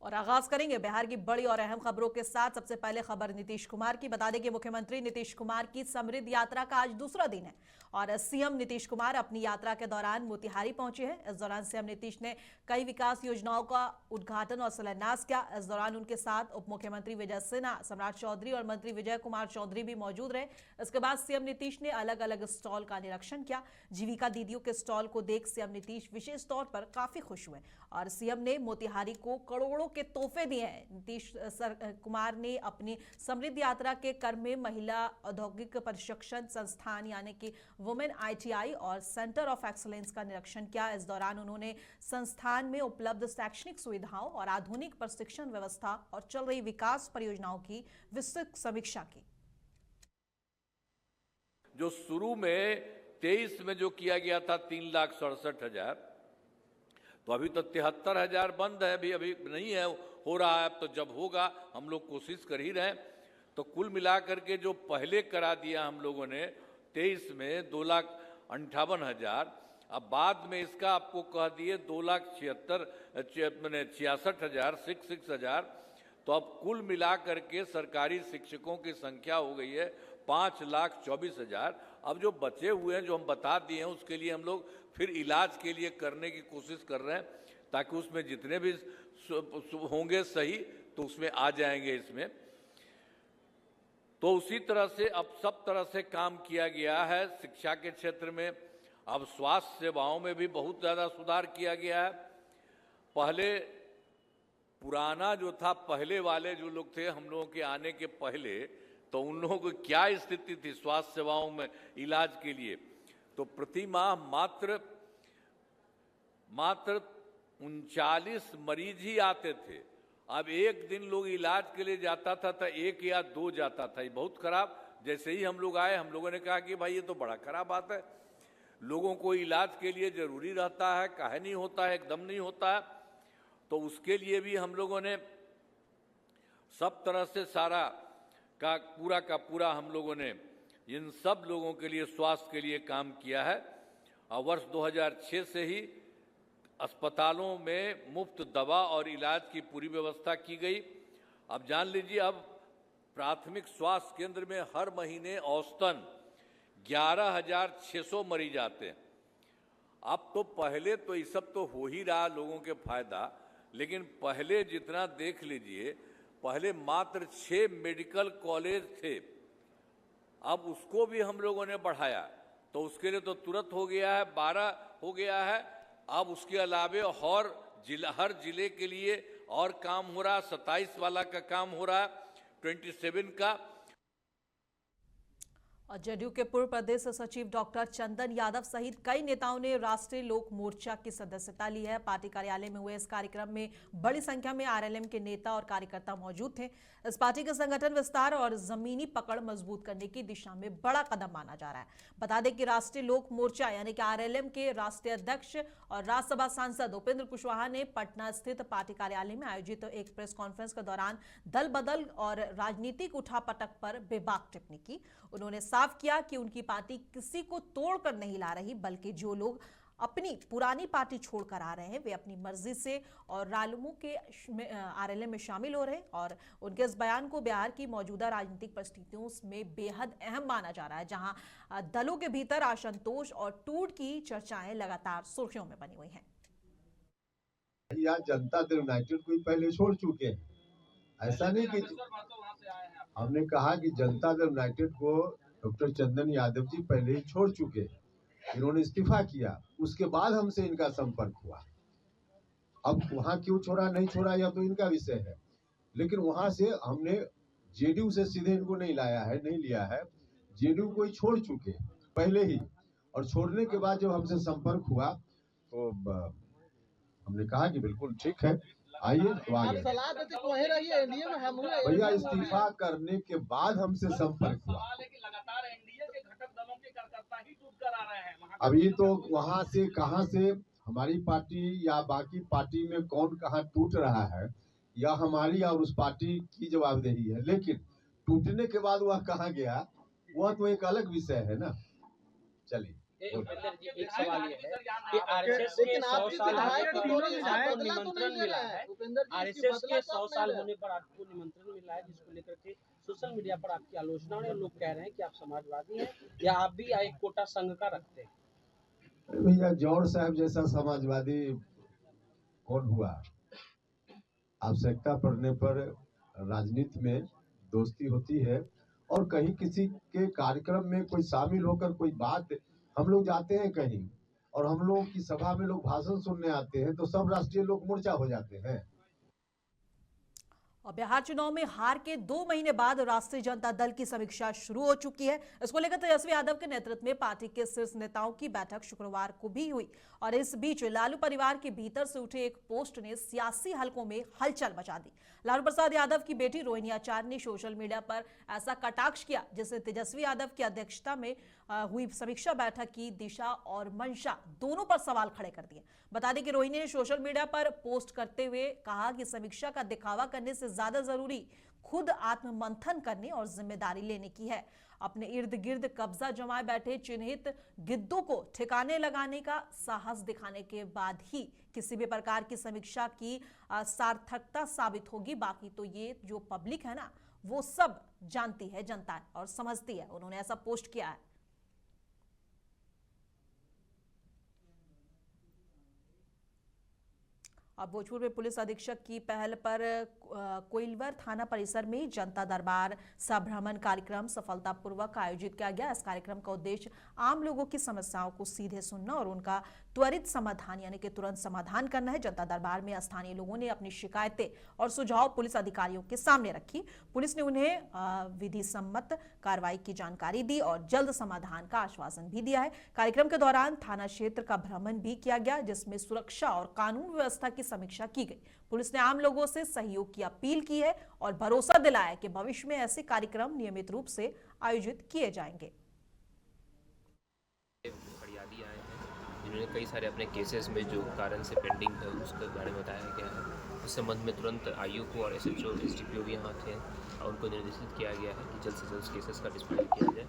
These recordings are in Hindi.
और आगाज करेंगे बिहार की बड़ी और अहम खबरों के साथ। सबसे पहले खबर नीतीश कुमार की। बता दें कि मुख्यमंत्री नीतीश कुमार की समृद्ध यात्रा का आज दूसरा दिन है और सीएम नीतीश कुमार अपनी यात्रा के दौरान मोतिहारी पहुंचे हैं। इस दौरान सीएम नीतीश ने कई विकास योजनाओं का उद्घाटन और शिलान्यास किया। इस दौरान उनके साथ उप मुख्यमंत्री विजय सिन्हा, सम्राट चौधरी और मंत्री विजय कुमार चौधरी भी मौजूद रहे। इसके बाद सीएम नीतीश ने अलग अलग स्टॉल का निरीक्षण किया। जीविका दीदियों के स्टॉल को देख सीएम नीतीश विशेष तौर पर काफी खुश हुए और सीएम ने मोतिहारी को करोड़ों के तोहफे दिए हैं। नीतीश कुमार ने अपनी समृद्ध यात्रा के क्रम में महिला औद्योगिक प्रशिक्षण संस्थान यानी कि वुमेन आईटीआई और सेंटर ऑफ एक्सीलेंस का निरीक्षण किया। इस दौरान उन्होंने संस्थान में उपलब्ध शैक्षणिक सुविधाओं और आधुनिक प्रशिक्षण व्यवस्था और चल रही विकास परियोजनाओं की विस्तृत समीक्षा की। जो शुरू में 23 में जो किया गया था 3,67,000, तो अभी तो 73,000 बंद है, अभी नहीं है, हो रहा है। अब तो जब होगा हम लोग कोशिश कर ही रहे हैं। तो कुल मिलाकर के जो पहले करा दिया हम लोगों ने 23 में 2,58,000, अब बाद में इसका आपको कह दिए 2,66,000 तो अब कुल मिलाकर के सरकारी शिक्षकों की संख्या हो गई है 5,24,000। अब जो बचे हुए हैं जो हम बता दिए हैं उसके लिए हम लोग फिर इलाज के लिए करने की कोशिश कर रहे हैं ताकि उसमें जितने भी होंगे सही तो उसमें आ जाएंगे इसमें। तो उसी तरह से अब सब तरह से काम किया गया है शिक्षा के क्षेत्र में। अब स्वास्थ्य सेवाओं में भी बहुत ज़्यादा सुधार किया गया है। पहले पुराना जो था, पहले वाले जो लोग थे हम लोगों के आने के पहले, तो उन लोगों की क्या स्थिति थी स्वास्थ्य सेवाओं में इलाज के लिए, तो प्रति माह मात्र 39 मरीज ही आते थे। अब एक दिन लोग इलाज के लिए जाता था तो 1 या 2 जाता था। ये बहुत खराब। जैसे ही हम लोग आए हम लोगों ने कहा कि भाई ये तो बड़ा खराब बात है, लोगों को इलाज के लिए जरूरी रहता है, काहे नहीं होता है, एकदम नहीं होता है। तो उसके लिए भी हम लोगों ने सब तरह से सारा का पूरा हम लोगों ने इन सब लोगों के लिए स्वास्थ्य के लिए काम किया है। और वर्ष 2006 से ही अस्पतालों में मुफ्त दवा और इलाज की पूरी व्यवस्था की गई। अब जान लीजिए, अब प्राथमिक स्वास्थ्य केंद्र में हर महीने औसतन 11,600 मरीज आते हैं। अब तो पहले तो ये सब तो हो ही रहा लोगों के फायदा, लेकिन पहले जितना देख लीजिए, पहले मात्र 6 मेडिकल कॉलेज थे, अब उसको भी हम लोगों ने बढ़ाया तो उसके लिए तो तुरंत हो गया है, 12 हो गया है। अब उसके अलावे और हर जिले के लिए और काम हो रहा, 27 वाला का काम हो रहा, 27 का। और जदयू के पूर्व प्रदेश सचिव डॉक्टर चंदन यादव सहित कई नेताओं ने राष्ट्रीय लोक मोर्चा की सदस्यता ली है। पार्टी कार्यालय में हुए इस कार्यक्रम में बड़ी संख्या में आरएलएम के नेता और कार्यकर्ता मौजूद थे। इस पार्टी के संगठन विस्तार और जमीनी पकड़ मजबूत करने की दिशा में बड़ा कदम माना जा रहा है। बता दें कि राष्ट्रीय लोक मोर्चा यानी कि आरएलएम के राष्ट्रीय अध्यक्ष और राज्यसभा सांसद उपेंद्र कुशवाहा ने पटना स्थित पार्टी कार्यालय में आयोजित एक प्रेस कॉन्फ्रेंस के दौरान दल बदल और राजनीतिक उठापटक पर बेबाक टिप्पणी की। उन्होंने साफ किया कि उनकी पार्टी किसी को तोड़कर नहीं ला रही, बल्कि जो लोग अपनी पुरानी पार्टी छोड़कर आ रहे हैं वे अपनी मर्जी से और रालुमू के आरएलएम में शामिल हो रहे हैं। और उनके इस बयान को बिहार की मौजूदा राजनीतिक परिस्थितियों में बेहद अहम माना जा रहा है, जहां दलों के भीतर असंतोष और टूट की चर्चाएं लगातार सुर्खियों में बनी हुई हैं। जनता दल यूनाइटेड को पहले छोड़ चुके हैं, ऐसा नहीं कि हमने कहा कि जनता दल यूनाइटेड को डॉक्टर चंदन यादव जी पहले ही छोड़ चुके, इन्होंने इस्तीफा किया, उसके बाद हमसे इनका संपर्क हुआ। अब वहां क्यों छोड़ा नहीं छोड़ा यह तो इनका विषय है, लेकिन वहां से हमने जेडीयू से सीधे इनको नहीं लाया है, नहीं लिया है। जेडीयू को ही छोड़ चुके पहले ही, और छोड़ने के बाद जब हमसे संपर्क हुआ तो हमने कहा कि बिल्कुल ठीक है, आइए तो आ गए। भैया इस्तीफा करने के बाद हमसे संपर्क हुआ, अभी तो वहां से कहां से हमारी पार्टी या बाकी पार्टी में कौन कहां टूट रहा है या हमारी और उस पार्टी की जवाबदेही है, लेकिन टूटने के बाद वह कहां गया वह तो एक अलग विषय है ना। चलिए। उपेंद्र जी, एक सवाल ये है कि आरएसएस के 100 साल होने पर आपको निमंत्रण मिला है। आरएसएस के 100 साल होने पर आपको निमंत्रण मिला है, जिसको लेकर के सोशल मीडिया पर आपकी आलोचना हो रही है। लोग कह रहे हैं कि आप समाजवादी हैं या आप भी एक कोटा संघ का रखते हैं। भैया जौहर साहब जैसा समाजवादी कौन हुआ? आवश्यकता पड़ने पर राजनीति में दोस्ती होती है, और कहीं किसी के कार्यक्रम में कोई शामिल होकर कोई बात, हम लोग जाते हैं कहीं और हम लोगों की सभा में लोग भाषण सुनने आते हैं तो सब राष्ट्रीय लोग मोर्चा हो जाते हैं। और बिहार चुनाव में हार के 2 महीने बाद राष्ट्रीय जनता दल की समीक्षा शुरू हो चुकी है। इसको लेकर तेजस्वी यादव के नेतृत्व में पार्टी के शीर्ष नेताओं की बैठक शुक्रवार को भी हुई, और इस बीच लालू परिवार के भीतर से उठे एक पोस्ट ने सियासी हलकों में हलचल मचा दी। लालू प्रसाद यादव की बेटी रोहिणी आचार्य ने सोशल मीडिया पर ऐसा कटाक्ष किया जिससे तेजस्वी यादव की अध्यक्षता में हुई समीक्षा बैठक की दिशा और मंशा दोनों पर सवाल खड़े कर दिए। बता दें कि रोहिणी ने सोशल मीडिया पर पोस्ट करते हुए कहा कि समीक्षा का दिखावा करने से ज्यादा जरूरी खुद आत्ममंथन करने और जिम्मेदारी लेने की है। अपने इर्द गिर्द कब्जा जमाए बैठे चिन्हित गिद्धों को ठिकाने लगाने का साहस दिखाने के बाद ही किसी भी प्रकार की समीक्षा की सार्थकता साबित होगी। बाकी तो ये जो पब्लिक है ना, वो सब जानती है, जनता है और समझती है। उन्होंने ऐसा पोस्ट किया है। अब भोजपुर में पुलिस अधीक्षक की पहल पर कोइलवर थाना परिसर में जनता दरबार सभ्रमण कार्यक्रम सफलतापूर्वक आयोजित किया गया। इस कार्यक्रम का उद्देश्य आम लोगों की समस्याओं को सीधे सुनना और उनका त्वरित समाधान यानी कि तुरंत समाधान करना है। जनता दरबार में स्थानीय लोगों ने अपनी शिकायतें और सुझाव पुलिस अधिकारियों के सामने रखी। पुलिस ने उन्हें विधि सम्मत कार्रवाई की जानकारी दी और जल्द समाधान का आश्वासन भी दिया है। कार्यक्रम के दौरान थाना क्षेत्र का भ्रमण भी किया गया, जिसमें सुरक्षा और कानून व्यवस्था की समीक्षा की गई। पुलिस ने आम लोगों से सहयोग की अपील की है और भरोसा दिलाया कि भविष्य में ऐसे कार्यक्रम नियमित रूप से आयोजित किए जाएंगे। फरियादी आए हैं जिन्होंने कई सारे अपने केसेस में जो कारण से पेंडिंग है उसके बारे में बताया गया है। इस संबंध में तुरंत आईओ और एसएचओ एसडीपीओ भी यहाँ थे और उनको निर्देशित किया गया है कि जल्द से जल्द केसेस का डिस्पोज किया जाए।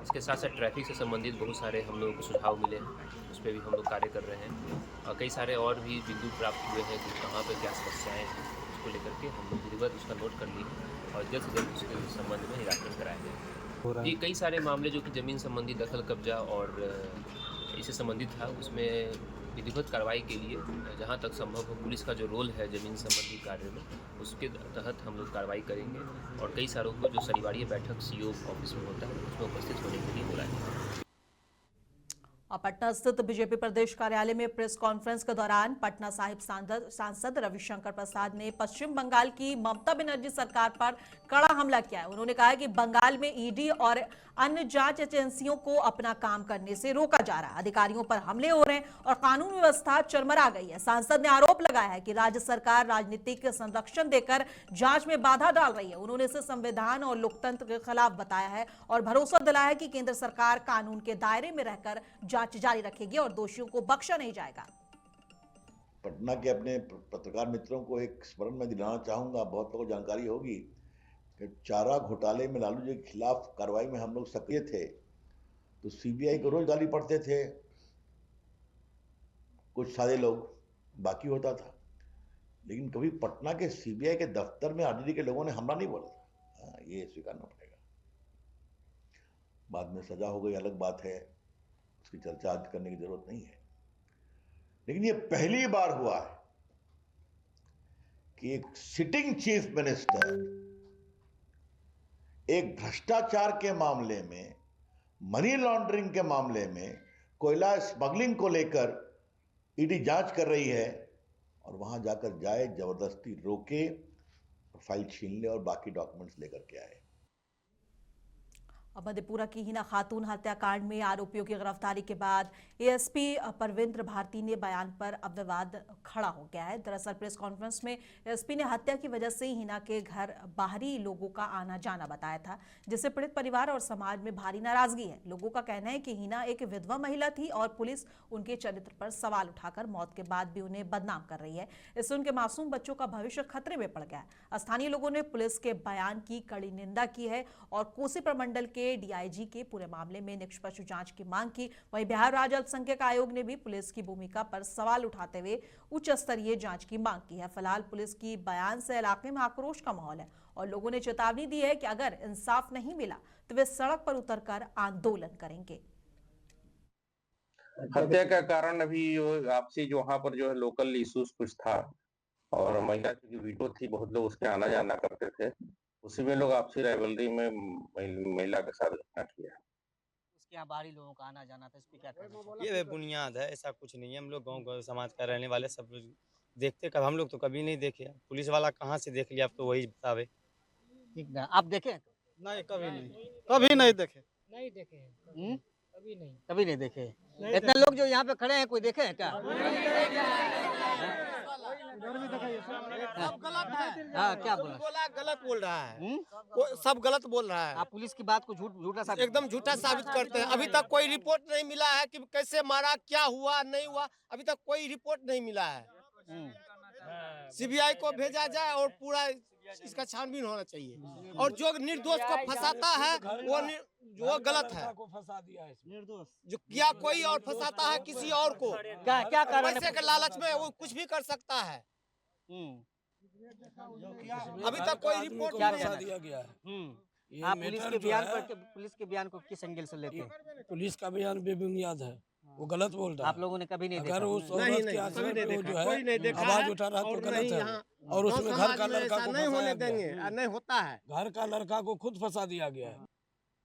इसके साथ साथ ट्रैफिक से संबंधित बहुत सारे हम लोगों को सुझाव मिले हैं, उस पर भी हम लोग कार्य कर रहे हैं। और कई सारे और भी बिंदु प्राप्त हुए हैं कि कहाँ पर क्या समस्याएँ हैं, उसको लेकर के हम लोग विधिवत उसका नोट कर लिए और जल्द से जल्द उसके संबंध में निराकरण कराया जाए। ये कई सारे मामले जो कि ज़मीन संबंधी दखल कब्जा और इससे संबंधित था, उसमें विधिवत कार्रवाई के लिए जहां तक संभव हो पुलिस का जो रोल है ज़मीन संबंधी कार्य में, उसके तहत हम लोग कार्रवाई करेंगे। और कई सारों को जो शनिवार बैठक सीओ ऑफिस में होता है उसमें उपस्थित होने के लिए बुलाया। और पटना स्थित बीजेपी प्रदेश कार्यालय में प्रेस कॉन्फ्रेंस के दौरान पटना साहिब सांसद रविशंकर प्रसाद ने पश्चिम बंगाल की ममता बनर्जी सरकार पर कड़ा हमला किया है। उन्होंने कहा कि बंगाल में ईडी और अन्य जांच एजेंसियों को अपना काम करने से रोका जा रहा है, अधिकारियों पर हमले हो रहे हैं और कानून व्यवस्था चरमरा गई है। सांसद ने आरोप लगाया है कि राज्य सरकार राजनीतिक संरक्षण देकर जांच में बाधा डाल रही है। उन्होंने इसे संविधान और लोकतंत्र के खिलाफ बताया है और भरोसा दिलाया है कि केंद्र सरकार कानून के दायरे में रहकर जांच जारी रखेगी और दोषियों को बख्शा नहीं जाएगा। पटना के अपने पत्रकार मित्रों को एक स्मरण में दिलाना चाहूंगा, बहुत लोगों को जानकारी होगी कि चारा घोटाले में लालू जी के खिलाफ कार्रवाई में हम लोग सक्रिय थे तो सीबीआई को रोज गाली पड़ते थे कुछ सारे लोग, बाकी होता था, लेकिन कभी पटना के सीबीआई के दफ्तर में आरजेडी के लोगों ने हमला नहीं बोला। ये स्वीकारना पड़ेगा। बाद में सजा हो गई, अलग बात है, उसकी चर्चा आज करने की जरूरत नहीं है। लेकिन ये पहली बार हुआ है कि एक सिटिंग चीफ मिनिस्टर एक भ्रष्टाचार के मामले में, मनी लॉन्ड्रिंग के मामले में, कोयला स्मगलिंग को लेकर ईडी जांच कर रही है और वहां जाकर जाए, जबरदस्ती रोके, फाइल छीन ले और बाकी डॉक्यूमेंट्स लेकर के आए। अब मधेपुरा की हिना खातून हत्याकांड में आरोपियों की गिरफ्तारी के बाद एएसपी परविंद्र भारती ने बयान पर अब विवाद खड़ा हो गया है। दरअसल प्रेस कॉन्फ्रेंस में एएसपी ने हत्या की वजह से हिना के घर बाहरी लोगों का आना जाना बताया था, जिससे पीड़ित परिवार और समाज में भारी नाराजगी है। लोगों का कहना है कि हिना एक विधवा महिला थी और पुलिस उनके चरित्र पर सवाल उठाकर मौत के बाद भी उन्हें बदनाम कर रही है। इससे उनके मासूम बच्चों का भविष्य खतरे में पड़ गया है। स्थानीय लोगों ने पुलिस के बयान की कड़ी निंदा की है और कोसी प्रमंडल के के डीआईजी के पूरे मामले में निष्पक्ष जांच की मांग की। वहीं बिहार राज्य अल्पसंख्यक आयोग ने भी पुलिस की भूमिका पर सवाल उठाते हुए उच्च स्तरीय जांच की मांग की है। फिलहाल पुलिस की बयान से इलाके में आक्रोश का माहौल है और लोगों ने चेतावनी दी है कि अगर इंसाफ नहीं मिला तो वे सड़क पर उतरकर आंदोलन करेंगे। हत्या का कारण अभी आपसी जो वहाँ पर जो है लोकल इश्यूज कुछ था और महिला की वीटो थी, बहुत लोग उसके आना जाना करते थे, उसी में लोग आपसी राइवलरी में महिला के साथ घटना किया। उसके यहाँ बाहरी लोगों का आना जाना था, इस पे क्या कहना ये बुनियाद है, ऐसा कुछ नहीं है। हम लोग गांव समाज का रहने वाले सब देखते, कब हम लोग तो कभी नहीं देखे। पुलिस वाला कहाँ से देख लिया, आप तो वही बतावे। ठीक ना, आप देखे? नहीं, कभी नहीं देखे। कभी नहीं देखे। इतने लोग जो यहाँ पे खड़े हैं, कोई देखे हैं क्या? सब गलत है। हाँ, क्या बोला? गलत बोल रहा है। सब गलत बोल रहा है। आप पुलिस की बात को झूठा साबित एकदम झूठा साबित करते हैं। अभी तक कोई रिपोर्ट नहीं मिला है कि कैसे मारा, क्या हुआ नहीं हुआ, अभी तक कोई रिपोर्ट नहीं मिला है। सीबीआई को भेजा जाए और पूरा इसका छानबीन होना चाहिए और जो निर्दोष को फंसाता है वो गलत है। निर्दोष जो किया कोई और फंसाता है किसी और को, क्या कारण है? पैसे के लालच में वो कुछ भी कर सकता है। अभी तक कोई रिपोर्ट क्या दिया गया है। आप पुलिस के बयान को किस एंगल से लेते हैं? पुलिस का बयान बेबुनियाद है, वो गलत बोल रहा है। आप लोगों ने कभी नहीं देखा? अगर उस औरत के आश्रम को जो है आवाज उठा रहा तो गलत है, और उसमें घर का लड़का को नहीं होने देंगे, नहीं होता है। घर का लड़का को खुद फंसा दिया गया है।